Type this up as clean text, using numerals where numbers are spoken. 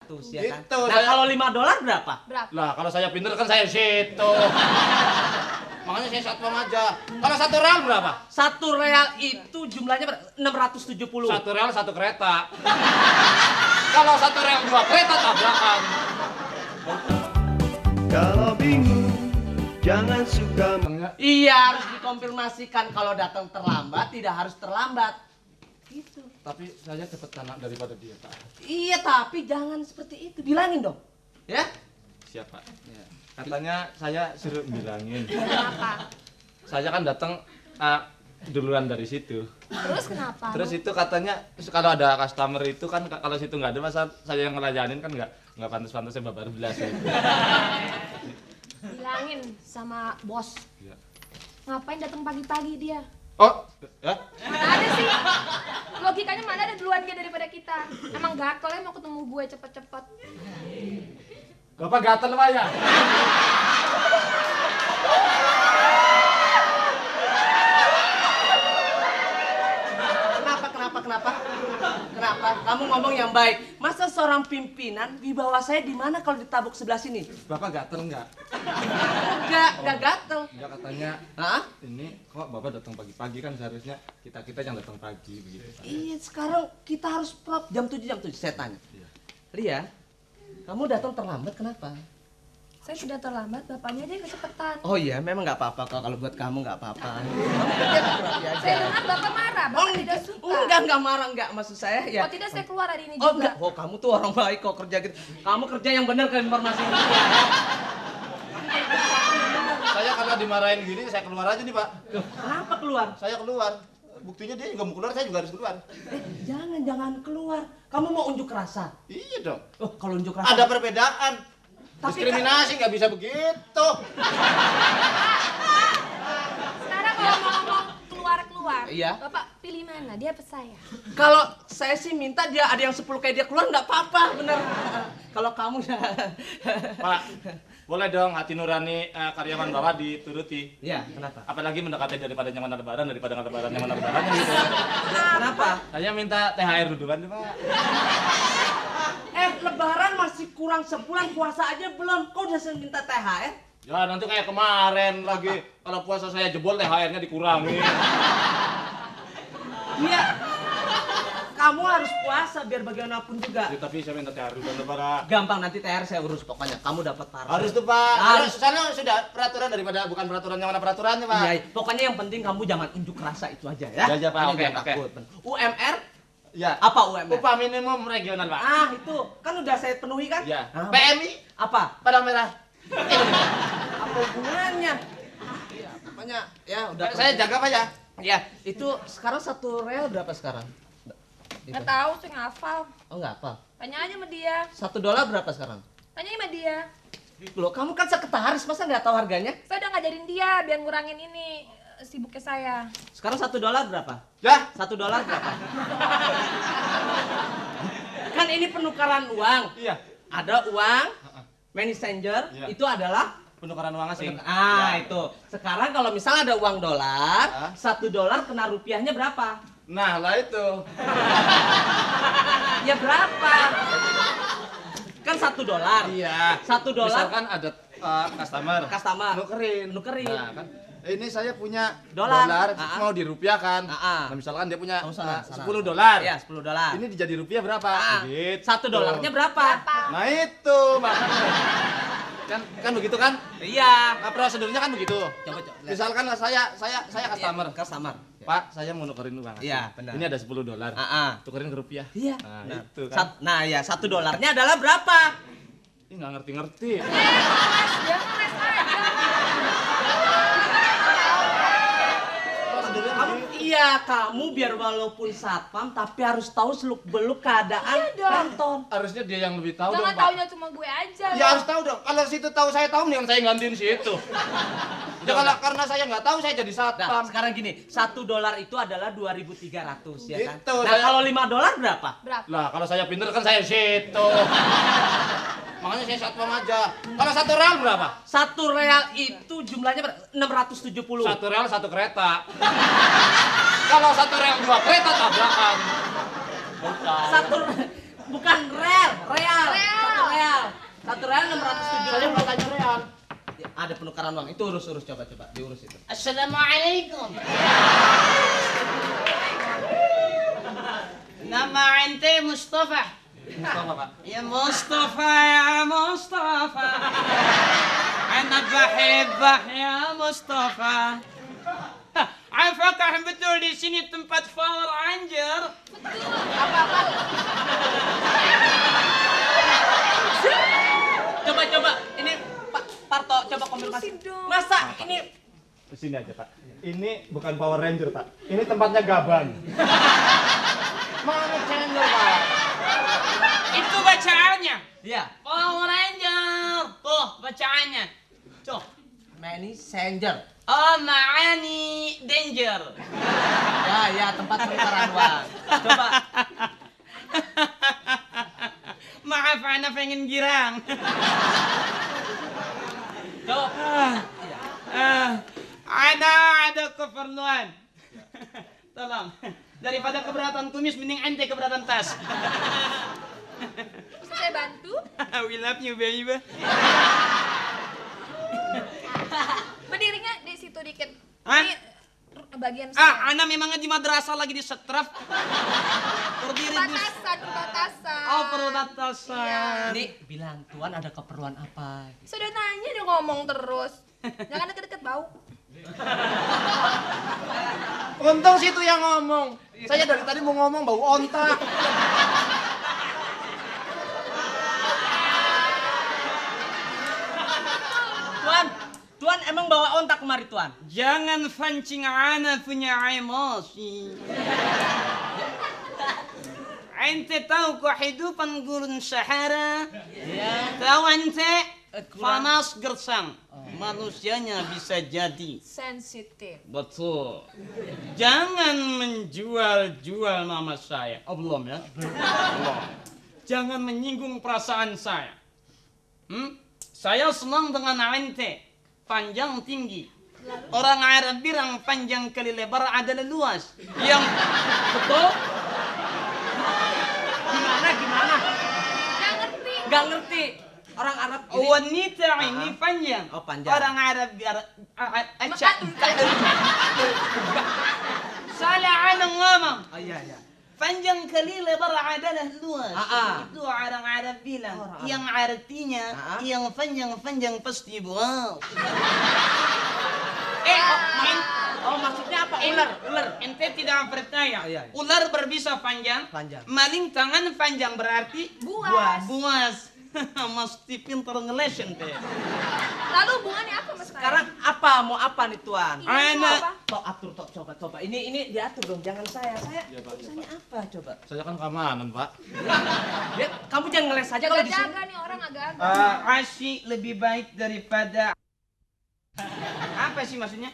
300 ya kan. Gitu, Nah, saya- kalau $5 berapa? Berapa? Lah kalau saya pinter kan saya situ. Makanya saya satpam aja. Kalau 1 real berapa? 1 real itu jumlahnya 670. 1 real 1 kereta. Kalau 1 real 2 kereta tabrakan. Kalau bingung, jangan suka Iya, harus dikonfirmasikan kalau datang terlambat tidak harus terlambat. Gitu. Tapi saya cepet anak daripada dia, Pak. Iya, tapi jangan seperti itu. Bilangin dong. Ya? Siapa? Ya. Katanya saya suruh bilangin. Kenapa? Saya kan datang duluan dari situ. Terus kenapa? Terus itu katanya kalau ada customer itu kan kalau situ nggak ada masa saya yang ngelayanin kan nggak pantas-pantasnya babar belas ya. Bilangin sama bos. Iya. Ngapain datang pagi-pagi dia? Oh, ya? Mana ada sih? Logikanya mana ada duluan dia daripada kita? Emang gatel mau ketemu gue cepet-cepet. Bapak gatel Pak ya? Kenapa? Kamu ngomong yang baik. Masa seorang pimpinan di bawah saya di mana kalau ditabuk sebelah sini? Bapak gatel nggak? Enggak gatel. Enggak katanya. Hah? Ini kok Bapak datang pagi-pagi kan seharusnya kita yang datang pagi begitu. Pak. Iya, sekarang kita harus prop jam 7 saya tanya. Iya. Lia, kamu datang terlambat kenapa? Saya sudah terlambat, bapaknya dia kecepatan. Oh iya, memang nggak apa-apa kalau buat kamu nggak apa-apa. Kamu kerja rapi aja. Saya dengar bapak marah, bapak tidak suka. Enggak marah, enggak. Maksud saya ya. Oh tidak, saya keluar hari ini Oh juga. enggak, oh kamu tuh orang baik kok kerja gitu. Kamu kerja yang benar ke informasi ini. Saya kalau dimarahin gini saya keluar aja nih Pak. Loh, kenapa keluar? Saya keluar. Buktinya dia juga mau keluar, saya juga harus keluar. Jangan keluar. Kamu mau unjuk rasa? Iya dong. Oh, kalau unjuk rasa. Ada perbedaan. Tapi Diskriminasi nggak bisa begitu. Sekarang kalau mau ngomong keluar, Iya. bapak pilih mana? Dia apa saya? Kalau saya sih minta dia ada yang 10 kayak dia keluar nggak apa-apa, bener. Kalau kamu ya. Pak, boleh dong hati nurani karyawan Bapak dituruti. Iya, kenapa? Apalagi mendekati daripada nyaman lebaran daripada nggak lebaran nyaman lebaran gitu. Kenapa? Saya minta THR duluan nih Pak. Lebaran masih kurang sebulan, puasa aja belum. Kau udah minta THR? Ya nanti kayak kemarin lagi kalau puasa saya jebol THR-nya dikurangi. Iya. Kamu harus puasa biar bagaimanapun juga. Ya, tapi saya minta THR duluan Pak. Gampang, nanti THR saya urus pokoknya. Kamu dapat parcel. Harus tuh Pak. Harus. Sana sudah peraturan daripada bukan peraturan yang mana peraturannya Pak. Iya, pokoknya yang penting kamu jangan unjuk rasa itu aja ya. Ya, Pak. Ini Oke, jangan oke. takut. UMR? Ya. Apa UMR? Upah minimum regional Pak. Ah, itu kan udah saya penuhi kan? Ya. Ah, PMI apa? Padang Merah. Apa hubungannya? Iya, pokoknya ya udah. Saya jaga Pak ya. Ya, itu sekarang 1 real berapa sekarang? Itu. Nggak tahu, saya ngafal. Oh, enggak apa. Tanya aja sama dia. $1 berapa sekarang? Tanya sama dia. Loh, kamu kan sekretaris, masa nggak tahu harganya? Saya udah ngajarin dia biar ngurangin ini sibuknya saya. Sekarang $1 berapa? Ya. $1 berapa? Kan ini penukaran uang. Iya. Ada uang, money changer, Iya. itu adalah Penukaran uang asing. itu. Sekarang kalau misalnya ada uang dolar, Ah. $1 kena rupiahnya berapa? Nah, lah itu. Ya berapa? Kan $1. Iya. $1. Misalkan ada customer. Nukerin. Nah, kan ini saya punya Dolar. dolar, Ah. mau dirupiahkan. Ah. Nah, misalkan dia punya Oh, sana. $10. Ya, $10. Ini dijadi rupiah berapa? Ah. Gitu. $1 berapa? Nah, itu makanya. kan begitu kan? Iya. Nah, prosedurnya kan begitu. Coba. Misalkan lah saya customer. Customer. Pak, saya mau nukerin uang. asing. Iya, benar. Ini ada $10. Tukerin ke rupiah. Iya. Nah, itu kan. Nah, ya $1 adalah berapa? Ini nggak ngerti-ngerti. Dia ngeles aja. Prosedurnya Kamu, begitu. iya, kamu biar walaupun satpam tapi harus tahu seluk-beluk keadaan Iya dong. kantor. Harusnya dia yang lebih tahu Jangan dong, Pak. taunya cuma gue aja. Ya loh. harus tahu dong. Kalau situ tahu saya tahu mendingan saya gantiin situ. Ya kalau karena saya nggak tahu saya jadi Nah, satpam. sekarang gini, $1 itu adalah 2.300 ya kan? Gitu, Nah, saya- kalau $5 berapa? Berapa? Lah kalau saya pinter kan saya situ. Makanya saya satpam aja. Kalau 1 real berapa? 1 real itu jumlahnya 670. 1 real 1 kereta. Kalau 1 real 2 kereta tabrakan. Bukan. Bukan real, real. Real. tukaran uang. Itu urus coba diurus itu. Assalamualaikum. Nama ente Mustafa. Mustafa, Pak. Ya Mustafa, ya Mustafa. Ana bahibbah ya Mustafa. Apakah betul di sini tempat Power Ranger? Coba ini Pak Parto coba konfirmasi. dong. Masa ini Di sini aja, Pak. Ini bukan Power Ranger, Pak. Ini tempatnya gaban. mana channel Pak? Itu bacaannya. Iya, Power Ranger. Tuh bacaannya. Tuh. Many Sanger. Oh, Maani Danger. Ya tempat penukaran uang. Coba Maaf, ana pengen girang. coba. Ana ada keperluan. Tolong. Daripada keberatan kumis, mending ente keberatan tas. Bisa saya bantu? We love you, baby. Berdirinya di situ dikit. Hah? Ini bagian saya. Ana memangnya di madrasah lagi di setraf. Berdiri di... Perbatasan. Oh, perbatasan. Ini bilang Tuan ada keperluan apa? Sudah tanya dia ngomong terus. Jangan deket-deket bau. Untung situ yang ngomong. Saya dari tadi mau ngomong bau onta. Tuan emang bawa ontak kemari Tuan? Jangan pancing ana punya emosi. Ente tahu kehidupan gurun Sahara? Iya. Tahu ente? Kurang. Panas gersang. Manusianya bisa jadi. Sensitif. Betul. Jangan menjual-jual nama saya. Oh belum ya? Belum. Jangan menyinggung perasaan saya. Saya senang dengan ente. Panjang tinggi. Orang Arab bilang panjang kali lebar adalah luas. Yang betul? Gimana? Nggak ngerti. Gak ngerti. Orang Arab ini. Wanita ini panjang. Oh, panjang. Orang Arab biar acak. Salah ana ngomong. Oh iya. Panjang kali lebar adalah luas. Ah. Itu orang Arab bilang. Orang Arab. Yang artinya yang panjang-panjang pasti buang. Maksudnya apa? Ular. Ente tidak percaya. Iya. Ular berbisa panjang. Panjang. Maling tangan panjang berarti Buas. buas. Mesti pintar ngeles ente. Lalu hubungannya apa mas? Sekarang apa? Mau apa nih Tuan? Ini mau apa? Tok atur, coba. Ini diatur dong, jangan saya. Urusannya apa coba? Saya kan keamanan, Pak. Ya, kamu jangan ngeles saja kalau di sini. Jaga-jaga nih orang agak-agak. Asyik lebih baik daripada apa sih maksudnya?